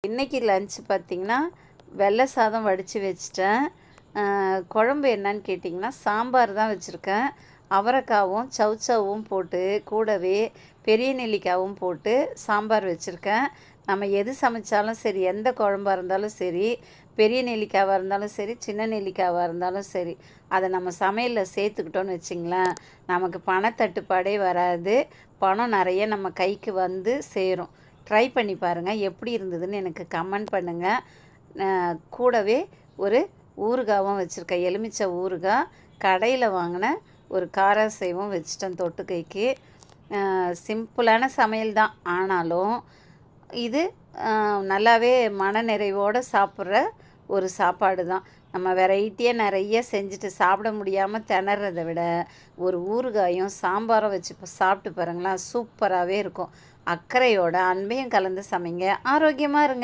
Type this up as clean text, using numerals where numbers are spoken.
இன்றைக்கி லன்ச் பார்த்திங்கன்னா வெள்ளை சாதம் வடித்து வச்சிட்டேன். குழம்பு என்னன்னு கேட்டிங்கன்னா சாம்பார் தான் வச்சுருக்கேன். அவரைக்காவும் சவுச்சவும் போட்டு கூடவே பெரிய நெல்லிக்காவும் போட்டு சாம்பார் வச்சுருக்கேன். நம்ம எது சமைச்சாலும் சரி, எந்த குழம்பாக இருந்தாலும் சரி, பெரிய நெல்லிக்காவாக இருந்தாலும் சரி, சின்ன நெல்லிக்காவாக இருந்தாலும் சரி, அதை நம்ம சமையலில் சேர்த்துக்கிட்டோன்னு வச்சிங்களேன், நமக்கு பணத்தட்டுப்பாடே வராது. பணம் நிறைய நம்ம கைக்கு வந்து சேரும். ட்ரை பண்ணி பாருங்கள், எப்படி இருந்ததுன்னு எனக்கு கமெண்ட் பண்ணுங்கள். கூடவே ஒரு ஊறுகாவும் வச்சுருக்கேன், எலுமிச்சை ஊறுகாய். கடையில் வாங்கின ஒரு காராசேவும் வச்சுட்டேன் தொட்டுக்கைக்கு. சிம்பிளான சமையல் தான், ஆனாலும் இது நல்லாவே மனநிறைவோடு சாப்பிட்ற ஒரு சாப்பாடு தான். நம்ம வெரைட்டியாக நிறைய செஞ்சுட்டு சாப்பிட முடியாமல் திணறதை விட ஒரு ஊறுகாயும் சாம்பாரும் வச்சு சாப்பிட்டு பாருங்களேன், சூப்பராகவே இருக்கும். அக்கறையோட அன்பையும் கலந்து சமைங்க, ஆரோக்கியமாக இருங்க.